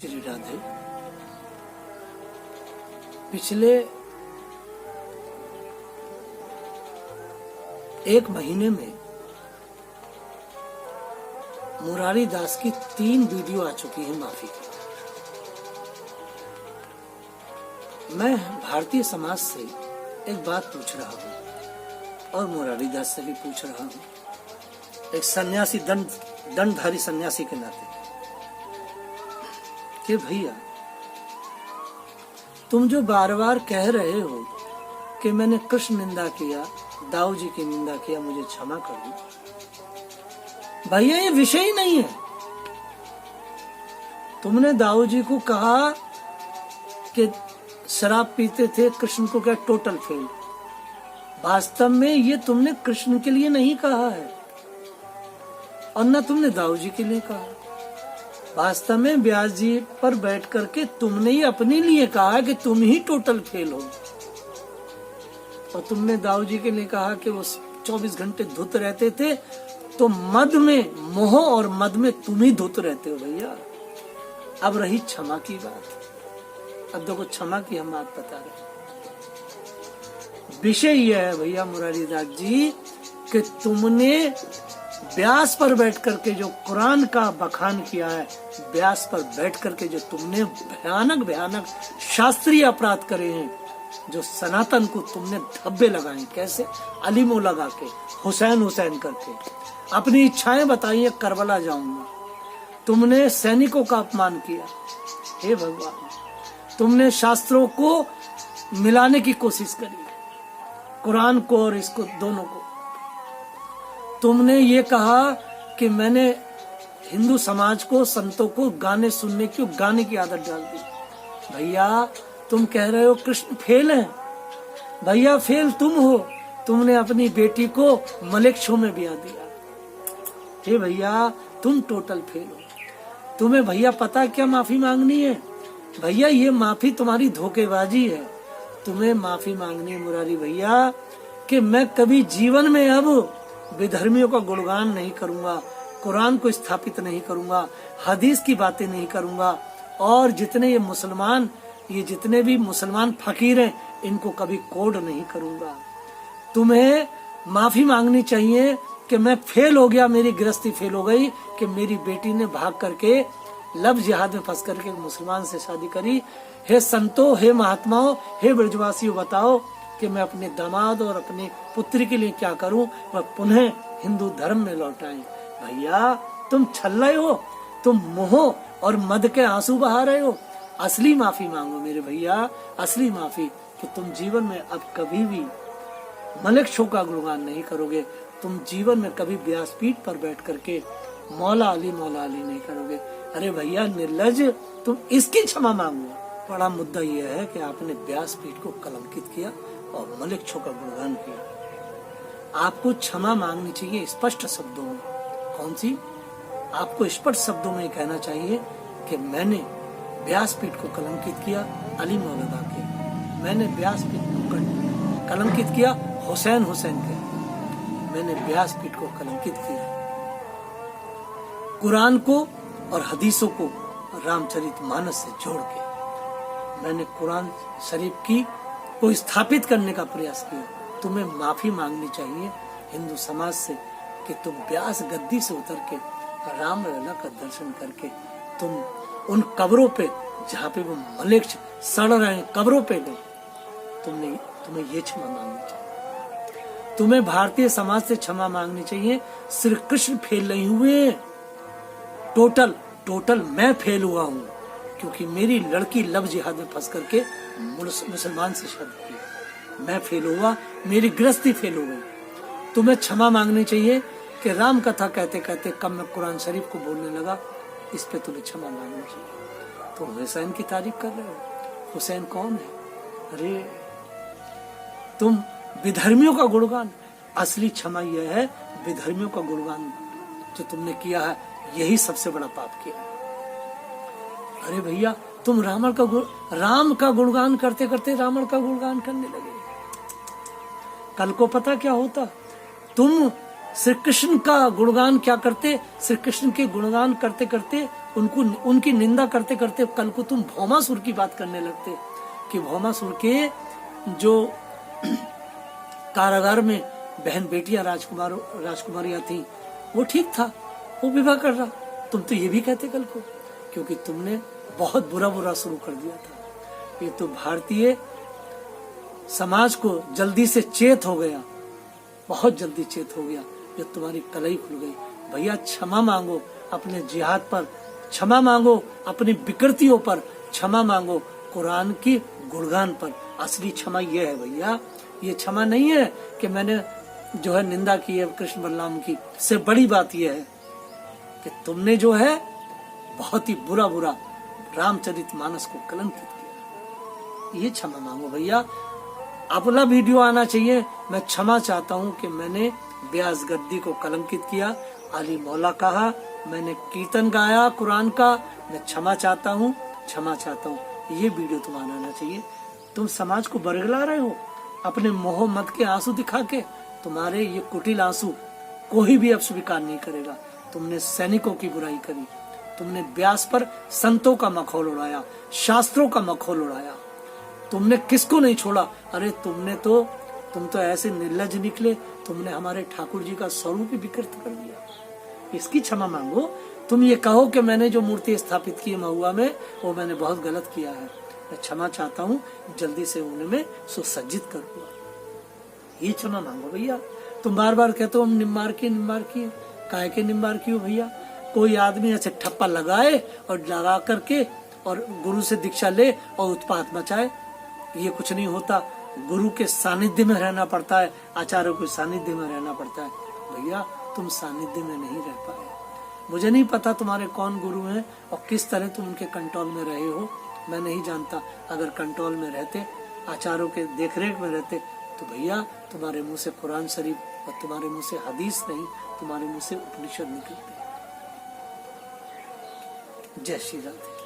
श्री राधे। पिछले एक महीने में मुरारी दास की 3 वीडियो आ चुकी है माफी की। मैं भारतीय समाज से एक बात पूछ रहा हूं और मुरारी दास से भी पूछ रहा हूं, एक सन्यासी, दंडधारी सन्यासी के नाते, कि भैया तुम जो बार बार कह रहे हो कि मैंने कृष्ण निंदा किया, दाऊ जी की निंदा किया, मुझे क्षमा कर दो। भैया ये विषय ही नहीं है। तुमने दाऊ जी को कहा कि शराब पीते थे, कृष्ण को क्या टोटल फेल। वास्तव में ये तुमने कृष्ण के लिए नहीं कहा है और न तुमने दाऊ जी के लिए कहा। वास्तव में व्यास जी पर बैठ करके तुमने ही अपने लिए कहा कि तुम ही टोटल फेल हो, और तुमने दाऊ जी के लिए कहा कि वो 24 घंटे धुत रहते थे, तो मद में, मोह और मद में तुम ही धुत रहते हो भैया। अब रही क्षमा की बात। अब देखो क्षमा की हम बात बता रहे हैं। विषय यह है भैया मुरारी दास जी कि तुमने व्यास पर बैठ करके जो कुरान का बखान किया है, व्यास पर बैठ करके जो तुमने भयानक भयानक शास्त्रीय अपराध करे हैं, जो सनातन को तुमने धब्बे लगाए, कैसे अलीमो लगा के, हुसैन करके, अपनी इच्छाएं बताई, करबला जाऊंगा। तुमने सैनिकों का अपमान किया। हे भगवान, तुमने शास्त्रों को मिलाने की कोशिश करी, कुरान को और इसको दोनों को। तुमने ये कहा कि मैंने हिंदू समाज को, संतों को गाने सुनने की, गाने की आदत डाल दी। भैया तुम कह रहे हो कृष्ण फेल है। भैया फेल तुम हो। तुमने अपनी बेटी को मलिक शो में ब्याह दिया। हे भैया तुम टोटल फेल हो। तुम्हें भैया पता क्या माफी मांगनी है? भैया ये माफी तुम्हारी धोखेबाजी है। तुम्हें माफी मांगनी है मुरारी भैया कि मैं कभी जीवन में अब विधर्मियों का गुणगान नहीं करूंगा, कुरान को स्थापित नहीं करूंगा, हदीस की बातें नहीं करूंगा, और जितने जितने भी मुसलमान फकीर हैं, इनको कभी कोड नहीं करूंगा। तुम्हें माफी मांगनी चाहिए कि मैं फेल हो गया, मेरी गृहस्थी फेल हो गई कि मेरी बेटी ने भाग करके लव जिहाद में फंस करके मुसलमान से शादी करी। हे संतों, हे महात्माओं, हे ब्रजवासियों, बताओ कि मैं अपने दामाद और अपने पुत्री के लिए क्या करूं, वह पुनः हिंदू धर्म में लौटाएं। भैया तुम छल रहे हो, तुम मोह और मद के आंसू बहा रहे हो। असली माफी मांगो मेरे भैया, असली माफी, कि तुम जीवन में अब कभी भी मलिक शो का गुणगान नहीं करोगे। तुम जीवन में कभी व्यासपीठ पर बैठ करके मौला अली नहीं करोगे। अरे भैया निर्लज, तुम इसकी क्षमा मांगो। बड़ा मुद्दा यह है कि आपने व्यासपीठ को कलंकित किया और मलिक शो का गुणगान किया। आपको क्षमा मांगनी चाहिए स्पष्ट शब्दों में। कौन सी? आपको स्पष्ट शब्दों में कहना चाहिए कि मैंने व्यासपीठ को कलंकित किया अली मौला के, मैंने व्यासपीठ को कलंकित किया हुसैन के, मैंने व्यासपीठ को कलंकित किया कुरान को और हदीसों को रामचरितमानस से जोड़ के, मैंने कुरान शरीफ को स्थापित करने का प्रयास किया। तुम्हें माफी मांगनी चाहिए हिंदू समाज से कि तुम व्यास गद्दी से उतर के राम लला का दर्शन करके तुम उन कब्रों पे, जहाँ पे वो मलिक सड़ रहे हैं, कब्रों पे गए। तुम्हें ये क्षमा मांगनी चाहिए। तुम्हें भारतीय समाज से क्षमा मांगनी चाहिए। श्री कृष्ण फेल नहीं हुए, टोटल मैं फेल हुआ हूँ, क्योंकि मेरी लड़की लव जिहाद में फंस करके मुसलमान से शादी की। मैं फेल हुआ, मेरी गृहस्थी फेल हो गई। तुम्हें क्षमा मांगनी चाहिए कि राम कथा कहते कहते कब मैं कुरान शरीफ को बोलने लगा। इस पे तुम्हें क्षमा मांगनी चाहिए। तुम हुसैन की तारीफ कर रहे हो। हुसैन कौन है? अरे तुम विधर्मियों का गुणगान। असली क्षमा यह है, विधर्मियों का गुणगान जो तुमने किया है, यही सबसे बड़ा पाप किया। अरे भैया तुम राम का गुणगान करते करते रावण का गुणगान करने लगे। कल को पता क्या होता? तुम श्री कृष्ण का गुणगान क्या करते? श्री कृष्ण के गुणगान करते करते उनकी निंदा करते करते कल को तुम भौमासुर की बात करने लगते कि भौमासुर के जो कारागार में बहन बेटियां राजकुमारियां थी, वो ठीक था, वो विवाह कर रहा। तुम तो ये भी कहते कल को, क्योंकि तुमने बहुत बुरा शुरू कर दिया था। ये तो भारतीय समाज को जल्दी से चेत हो गया, बहुत जल्दी चेत हो गया, जो तुम्हारी कलई खुल गई। भैया क्षमा मांगो अपने जिहाद पर, क्षमा मांगो अपनी विकृतियों पर, क्षमा मांगो कुरान की गुणगान पर। असली क्षमा ये है भैया, ये क्षमा नहीं है कि मैंने जो है निंदा की है कृष्ण बलराम की। से बड़ी बात यह है कि तुमने जो है बहुत ही बुरा रामचरितमानस को कलंकित किया। ये क्षमा मांगो भैया। अपना वीडियो आना चाहिए, मैं क्षमा चाहता हूँ कि मैंने ब्यास गद्दी को कलंकित किया, अली मौला कहा, मैंने कीर्तन गाया कुरान का, मैं क्षमा चाहता हूँ, क्षमा चाहता हूँ। ये वीडियो तुम्हारा आना चाहिए। तुम समाज को बरगला रहे हो अपने मोह मत के आंसू दिखा के। तुम्हारे ये कुटिल आंसू कोई भी अब स्वीकार नहीं करेगा। तुमने सैनिकों की बुराई करी, तुमने व्यास पर संतों का मखौल उड़ाया, शास्त्रों का मखौल उड़ाया, तुमने किसको नहीं छोड़ा। अरे तुम तो ऐसे निर्लज निकले, तुमने हमारे ठाकुर जी का स्वरूप ही विकृत कर दिया। इसकी क्षमा मांगो। तुम ये कहो कि मैंने जो मूर्ति स्थापित की महुआ में, वो मैंने बहुत गलत किया है, मैं क्षमा चाहता हूँ, जल्दी से उन्हें मैं सुसज्जित करूंगा। ये क्षमा मांगो भैया। तुम बार बार कहते हो हम निम्बार की काहे के निम्बार की हो भैया। कोई आदमी ऐसे ठप्पा लगाए और लगा करके और गुरु से दीक्षा ले और उत्पात मचाए, ये कुछ नहीं होता। गुरु के सानिध्य में रहना पड़ता है, आचार्यों के सानिध्य में रहना पड़ता है। भैया तुम सानिध्य में नहीं रह पाए। मुझे नहीं पता तुम्हारे कौन गुरु हैं और किस तरह तुम उनके कंट्रोल में रहे हो, मैं नहीं जानता। अगर कंट्रोल में रहते, आचार्यों के देखरेख में रहते, तो भैया तुम्हारे मुंह से कुरान शरीफ और तुम्हारे मुंह से हदीस नहीं, तुम्हारे मुंह से उपनिषद निकलते। जय श्री राधे।